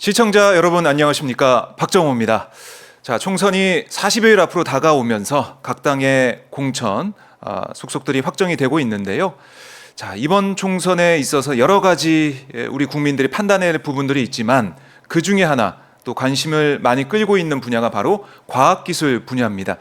시청자 여러분 안녕하십니까? 박정호입니다. 자, 총선이 40여일 앞으로 다가오면서 각 당의 공천 속속들이 확정이 되고 있는데요. 자, 이번 총선에 있어서 여러 가지 우리 국민들이 판단해야 할 부분들이 있지만 그 중에 하나 또 관심을 많이 끌고 있는 분야가 바로 과학기술 분야입니다.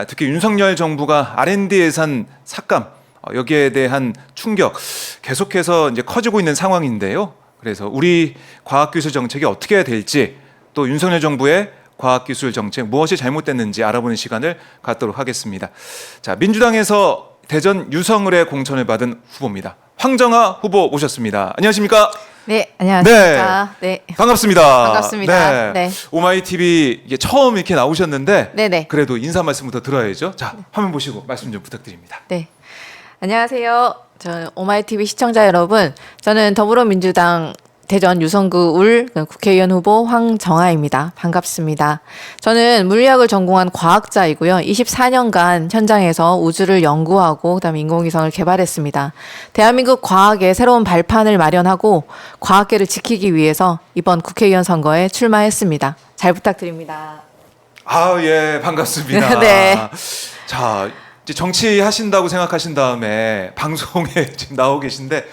특히 윤석열 정부가 R&D 예산 삭감 여기에 대한 충격 계속해서 이제 커지고 있는 상황인데요. 그래서 우리 과학기술 정책이 어떻게 해야 될지 또 윤석열 정부의 과학기술 정책 무엇이 잘못됐는지 알아보는 시간을 갖도록 하겠습니다. 자, 민주당에서 대전 유성을의 공천을 받은 후보입니다. 황정아 후보 모셨습니다. 안녕하십니까? 네, 안녕하십니까? 네, 반갑습니다. 반갑습니다. 네. 오마이TV 이게 처음 이렇게 나오셨는데 네네. 그래도 인사 말씀부터 들어야죠. 자, 화면 보시고 말씀 좀 부탁드립니다. 네, 안녕하세요. 저 오마이TV 시청자 여러분, 저는 더불어민주당 대전 유성구 울 국회의원 후보 황정아입니다. 반갑습니다. 저는 물리학을 전공한 과학자이고요. 24년간 현장에서 우주를 연구하고 그다음에 인공위성을 개발했습니다. 대한민국 과학의 새로운 발판을 마련하고 과학계를 지키기 위해서 이번 국회의원 선거에 출마했습니다. 잘 부탁드립니다. 예, 반갑습니다. 네. 자, 이제 정치하신다고 생각하신 다음에 방송에 지금 나오고 계신데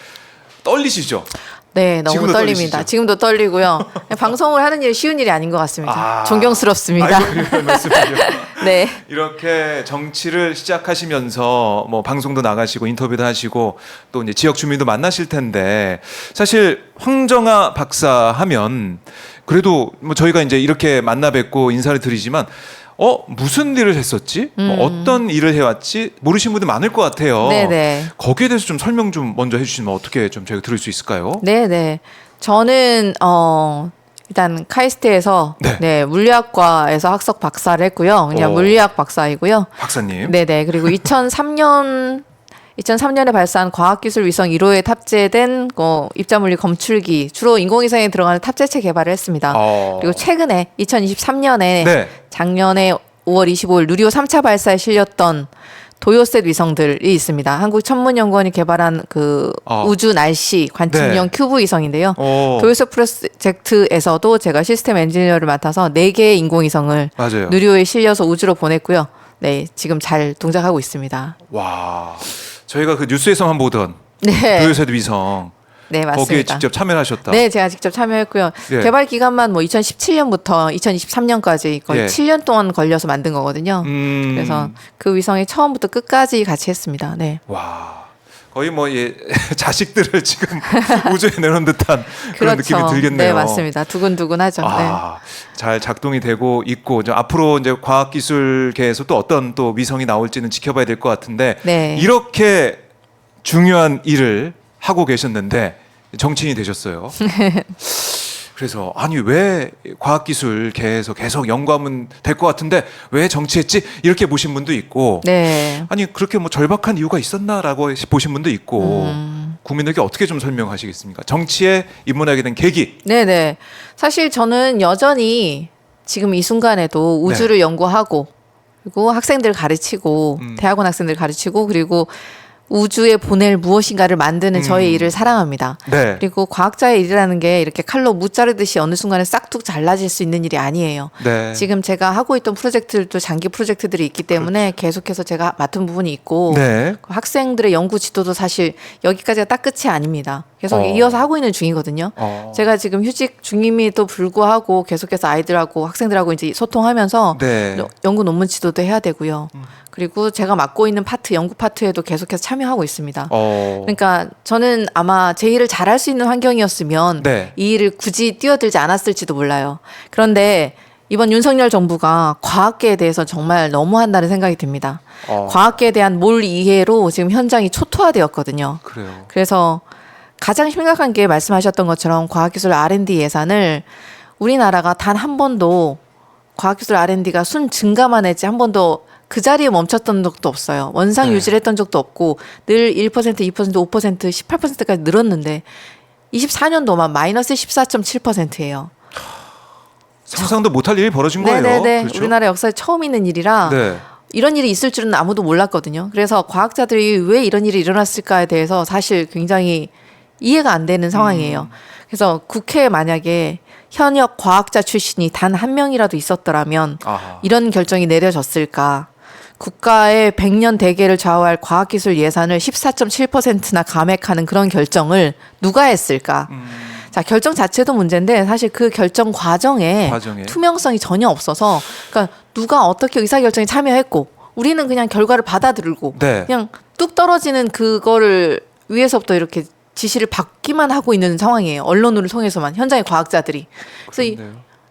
떨리시죠? 네, 너무 지금도 떨립니다. 떨리시죠? 지금도 떨리고요. 방송을 하는 일이 쉬운 일이 아닌 것 같습니다. 존경스럽습니다. 네. 이렇게 정치를 시작하시면서 뭐 방송도 나가시고 인터뷰도 하시고 또 이제 지역 주민도 만나실 텐데 사실 황정아 박사 하면 그래도 뭐 저희가 이제 이렇게 만나 뵙고 인사를 드리지만 무슨 일을 했었지? 뭐 어떤 일을 해왔지? 모르시는 분들 많을 것 같아요. 네네. 거기에 대해서 좀 설명 좀 먼저 해주시면 어떻게 좀 저희가 들을 수 있을까요? 네네. 저는 일단 카이스트에서 네. 물리학과에서 학석 박사를 했고요. 그냥 물리학 박사이고요. 박사님. 네네. 그리고 2003년에 발사한 과학기술 위성 1호에 탑재된 입자물리 검출기, 주로 인공위성에 들어가는 탑재체 개발을 했습니다. 그리고 최근에 2023년에 작년에 5월 25일 누리호 3차 발사에 실렸던 도요셋 위성들이 있습니다. 한국천문연구원이 개발한 우주 날씨 관측용 큐브 위성인데요. 도요셋 프로젝트에서도 제가 시스템 엔지니어를 맡아서 4개의 인공위성을 누리호에 실려서 우주로 보냈고요. 네, 지금 잘 동작하고 있습니다. 와, 저희가 그 뉴스에서만 보던 도요셋 위성. 네, 맞습니다. 거기에 직접 참여를 하셨다. 네, 제가 직접 참여했고요. 개발 기간만 2017년부터 2023년까지 거의 7년 동안 걸려서 만든 거거든요. 그래서 그 위성이 처음부터 끝까지 같이 했습니다. 네. 와, 거의 자식들을 지금 우주에 내놓은 듯한 그런 느낌이 들겠네요. 네, 맞습니다. 두근두근하죠. 네. 잘 작동이 되고 있고 앞으로 이제 과학기술계에서 또 어떤 또 위성이 나올지는 지켜봐야 될 것 같은데 이렇게 중요한 일을 하고 계셨는데 정치인이 되셨어요. 그래서 아니 왜 과학기술계에서 계속 연구하면 될 것 같은데 왜 정치했지? 이렇게 보신 분도 있고 아니 그렇게 뭐 절박한 이유가 있었나라고 보신 분도 있고 국민에게 어떻게 좀 설명하시겠습니까? 정치에 입문하게 된 계기. 네네. 사실 저는 여전히 지금 이 순간에도 우주를 연구하고 그리고 학생들 가르치고 대학원 학생들 가르치고 그리고 우주에 보낼 무엇인가를 만드는 저의 일을 사랑합니다. 그리고 과학자의 일이라는 게 이렇게 칼로 무 자르듯이 어느 순간에 싹둑 잘라질 수 있는 일이 아니에요. 지금 제가 하고 있던 프로젝트들도 장기 프로젝트들이 있기 때문에 계속해서 제가 맡은 부분이 있고 학생들의 연구 지도도 사실 여기까지가 딱 끝이 아닙니다. 계속 이어서 하고 있는 중이거든요. 제가 지금 휴직 중임에도 불구하고 계속해서 아이들하고 학생들하고 이제 소통하면서 연구 논문 지도도 해야 되고요. 그리고 제가 맡고 있는 연구 파트에도 계속해서 참여하고 있습니다. 그러니까 저는 아마 제 일을 잘할 수 있는 환경이었으면 이 일을 굳이 뛰어들지 않았을지도 몰라요. 그런데 이번 윤석열 정부가 과학계에 대해서 정말 너무한다는 생각이 듭니다. 과학계에 대한 몰 이해로 지금 현장이 초토화되었거든요. 그래서 가장 심각한 게 말씀하셨던 것처럼 과학기술 R&D 예산을 우리나라가 단 한 번도 과학기술 R&D가 순 증가만 했지 한 번도 그 자리에 멈췄던 적도 없어요. 원상 유지를 했던 적도 없고 늘 1%, 2%, 5%, 18%까지 늘었는데 24년도만 마이너스 14.7%예요. 상상도 못할 일이 벌어진 거예요. 그렇죠? 우리나라 역사에 처음 있는 일이라 이런 일이 있을 줄은 아무도 몰랐거든요. 그래서 과학자들이 왜 이런 일이 일어났을까에 대해서 사실 굉장히 이해가 안 되는 상황이에요. 그래서 국회에 만약에 현역 과학자 출신이 단 한 명이라도 있었더라면 아하. 이런 결정이 내려졌을까? 국가의 100년 대계를 좌우할 과학기술 예산을 14.7%나 감액하는 그런 결정을 누가 했을까? 자, 결정 자체도 문제인데 사실 그 결정 과정에 투명성이 전혀 없어서 그러니까 누가 어떻게 의사결정에 참여했고 우리는 그냥 결과를 받아들고 네. 그냥 뚝 떨어지는 그거를 위에서부터 이렇게 지시를 받기만 하고 있는 상황이에요. 언론을 통해서만 현장의 과학자들이. 그래서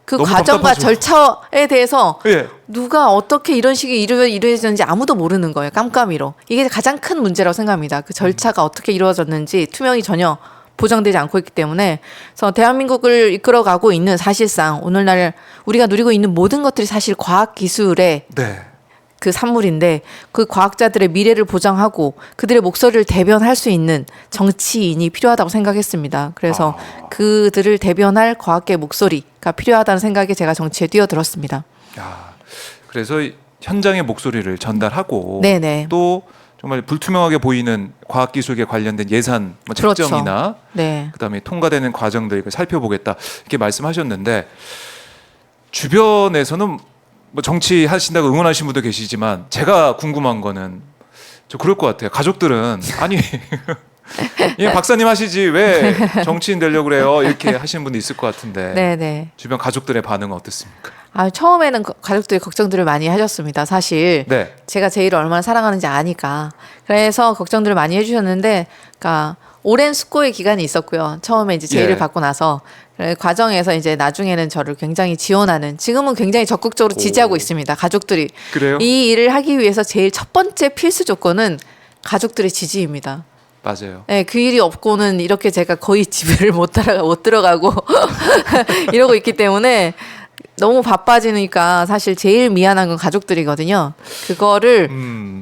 그 너무 과정과 답답하죠. 절차에 대해서 예. 누가 어떻게 이런 식의 이루어졌는지 아무도 모르는 거예요. 깜깜이로. 이게 가장 큰 문제라고 생각합니다. 그 절차가 어떻게 이루어졌는지 투명이 전혀 보장되지 않고 있기 때문에 그래서 대한민국을 이끌어가고 있는 사실상 오늘날 우리가 누리고 있는 모든 것들이 사실 과학기술의 네. 그 산물인데 그 과학자들의 미래를 보장하고 그들의 목소리를 대변할 수 있는 정치인이 필요하다고 생각했습니다. 그래서 그들을 대변할 과학계의 목소리가 필요하다는 생각에 제가 정치에 뛰어들었습니다. 야, 그래서 현장의 목소리를 전달하고 네네. 또 정말 불투명하게 보이는 과학기술에 관련된 예산 뭐 책정이나 그렇죠. 네. 그다음에 통과되는 과정들 이걸 살펴보겠다 이렇게 말씀하셨는데 주변에서는 뭐 정치 하신다고 응원하시는 분도 계시지만 제가 궁금한 거는 저 그럴 것 같아요. 가족들은 아니 예, 박사님 하시지 왜 정치인 되려고 그래요? 이렇게 하시는 분도 있을 것 같은데 네네. 주변 가족들의 반응은 어떻습니까? 아, 처음에는 가족들이 걱정들을 많이 하셨습니다. 사실 네. 제가 제이를 얼마나 사랑하는지 아니까 그래서 걱정들을 많이 해주셨는데, 그러니까 오랜 숙고의 기간이 있었고요. 처음에 이제 제의를 예. 받고 나서 그 과정에서 이제 나중에는 저를 굉장히 지원하는, 지금은 굉장히 적극적으로 지지하고 있습니다. 가족들이. 그래요? 이 일을 하기 위해서 제일 첫 번째 필수 조건은 가족들의 지지입니다. 맞아요. 네, 그 일이 없고는 이렇게 제가 거의 집을 못 들어가고 이러고 있기 때문에 너무 바빠지니까 사실 제일 미안한 건 가족들이거든요. 그거를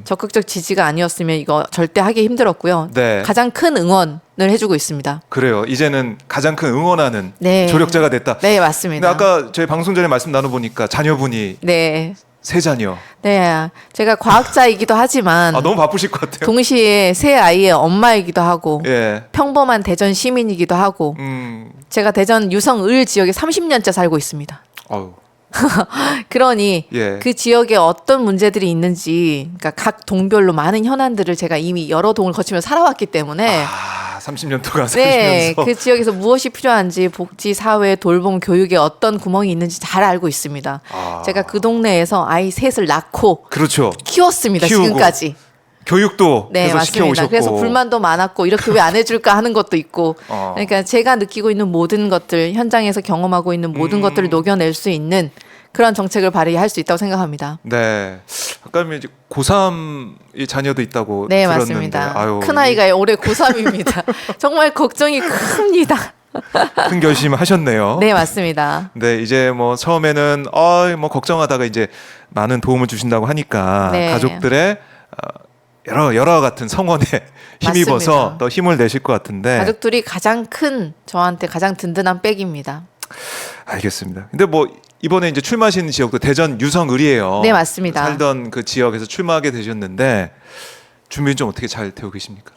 적극적 지지가 아니었으면 이거 절대 하기 힘들었고요. 네. 가장 큰 응원을 해주고 있습니다. 그래요. 이제는 가장 큰 응원하는 네. 조력자가 됐다. 네, 근데 맞습니다. 아까 저희 방송 전에 말씀 나눠보니까 자녀분이 네. 세 자녀. 네, 제가 과학자이기도 하지만 너무 바쁘실 것 같아요. 동시에 세 아이의 엄마이기도 하고 예. 평범한 대전 시민이기도 하고 제가 대전 유성을 지역에 30년째 살고 있습니다. 아유. 그러니 예. 그 지역에 어떤 문제들이 있는지, 그러니까 각 동별로 많은 현안들을 제가 이미 여러 동을 거치며 살아왔기 때문에 30년 동안 네, 사시면서 그 지역에서 무엇이 필요한지 복지, 사회, 돌봄, 교육에 어떤 구멍이 있는지 잘 알고 있습니다. 제가 그 동네에서 아이 셋을 낳고 그렇죠. 키웠습니다. 키우고. 지금까지. 교육도 네, 계속 맞습니다. 시켜오셨고. 그래서 불만도 많았고 이렇게 왜 안 해줄까 하는 것도 있고. 그러니까 제가 느끼고 있는 모든 것들, 현장에서 경험하고 있는 모든 것들을 녹여낼 수 있는 그런 정책을 발휘할 수 있다고 생각합니다. 네. 아까 이제 고3이 자녀도 있다고 네, 들었는데. 맞습니다. 아유, 큰 아이가 올해 고3입니다. 정말 걱정이 큽니다. 큰 결심 하셨네요. 네, 맞습니다. 네, 이제 뭐 처음에는 뭐 걱정하다가 이제 많은 도움을 주신다고 하니까 네. 가족들의 여러 같은 성원에 힘입어서 맞습니다. 더 힘을 내실 것 같은데. 가족들이 가장 큰 저한테 가장 든든한 백입니다. 알겠습니다. 근데 뭐 이번에 이제 출마하시는 지역도 대전 유성을이에요. 네, 맞습니다. 살던 그 지역에서 출마하게 되셨는데 준비는 좀 어떻게 잘 되고 계십니까?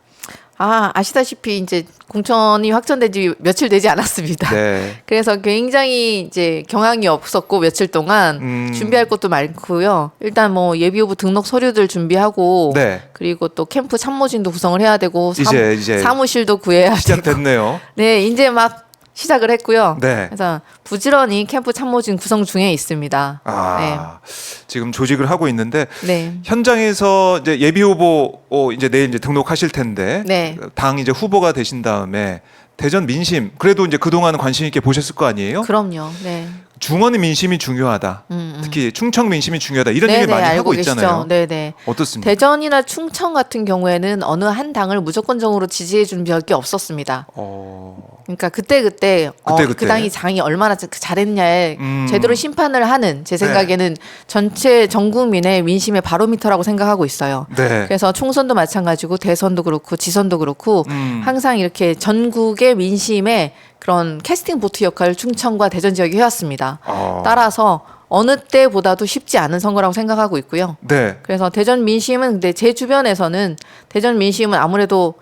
아시다시피 이제 공천이 확정된 지 며칠 되지 않았습니다. 네. 그래서 굉장히 이제 경황이 없었고 며칠 동안 준비할 것도 많고요. 일단 뭐 예비후보 등록 서류들 준비하고 네. 그리고 또 캠프 참모진도 구성을 해야 되고 이제 사무실도 구해야 되고. 시작됐네요. 네, 이제 막 시작을 했고요. 네. 그래서 부지런히 캠프 참모진 구성 중에 있습니다. 지금 조직을 하고 있는데 네. 현장에서 이제 예비 후보 이제 내일 이제 등록하실 텐데 네. 당 이제 후보가 되신 다음에 대전 민심 그래도 이제 그동안 관심 있게 보셨을 거 아니에요? 그럼요. 네. 중원의 민심이 중요하다. 특히 충청 민심이 중요하다. 이런 네네, 얘기 많이 알고 하고 있잖아요. 계시죠? 네네. 어떻습니까? 대전이나 충청 같은 경우에는 어느 한 당을 무조건적으로 지지해 준 적이 없었습니다. 그러니까 그때 그 당이 장이 얼마나 잘했냐에 제대로 심판을 하는 제 생각에는 전체 전 국민의 민심의 바로미터라고 생각하고 있어요. 네. 그래서 총선도 마찬가지고 대선도 그렇고 지선도 그렇고 항상 이렇게 전국의 민심의 그런 캐스팅 보트 역할을 충청과 대전 지역이 해왔습니다. 따라서 어느 때보다도 쉽지 않은 선거라고 생각하고 있고요. 네. 그래서 대전 민심은 근데 제 주변에서는 대전 민심은 아무래도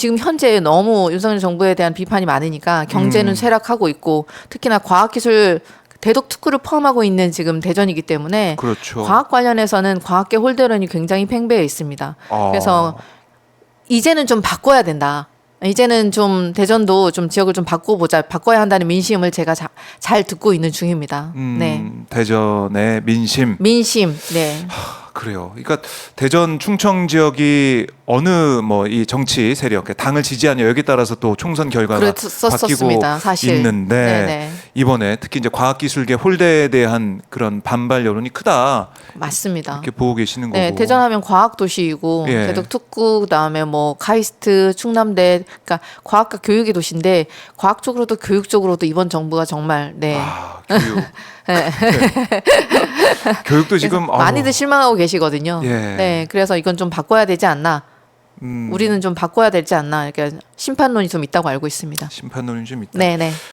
지금 현재 너무 윤석열 정부에 대한 비판이 많으니까 경제는 쇠락하고 있고 특히나 과학기술 대독 특구를 포함하고 있는 지금 대전이기 때문에 그렇죠. 과학 관련해서는 과학계 홀대론이 굉장히 팽배해 있습니다. 그래서 이제는 좀 바꿔야 된다. 이제는 좀 대전도 좀 지역을 좀 바꿔보자, 바꿔야 한다는 민심을 제가 잘 듣고 있는 중입니다. 네. 대전의 민심. 민심, 네. 그래요. 그러니까 대전 충청 지역이 어느 뭐 이 정치 세력, 당을 지지하냐 여기에 따라서 또 총선 결과가 바뀌고 그랬었습니다, 사실. 있는데 네네. 이번에 특히 이제 과학기술계 홀대에 대한 그런 반발 여론이 크다. 맞습니다. 이렇게 보고 계시는 거고. 네, 대전하면 과학 도시이고 예. 대덕 특구 그다음에 뭐 카이스트, 충남대, 그러니까 과학과 교육의 도시인데 과학 쪽으로도 교육 쪽으로도 이번 정부가 정말 네. 교육. 네. 교육도 지금 많이들 실망하고 계시거든요. 예. 네, 그래서 이건 좀 바꿔야 되지 않나. 우리는 좀 바꿔야 되지 않나. 이렇게 심판론이 좀 있다고 알고 있습니다. 심판론이 좀 있다. 네, 네.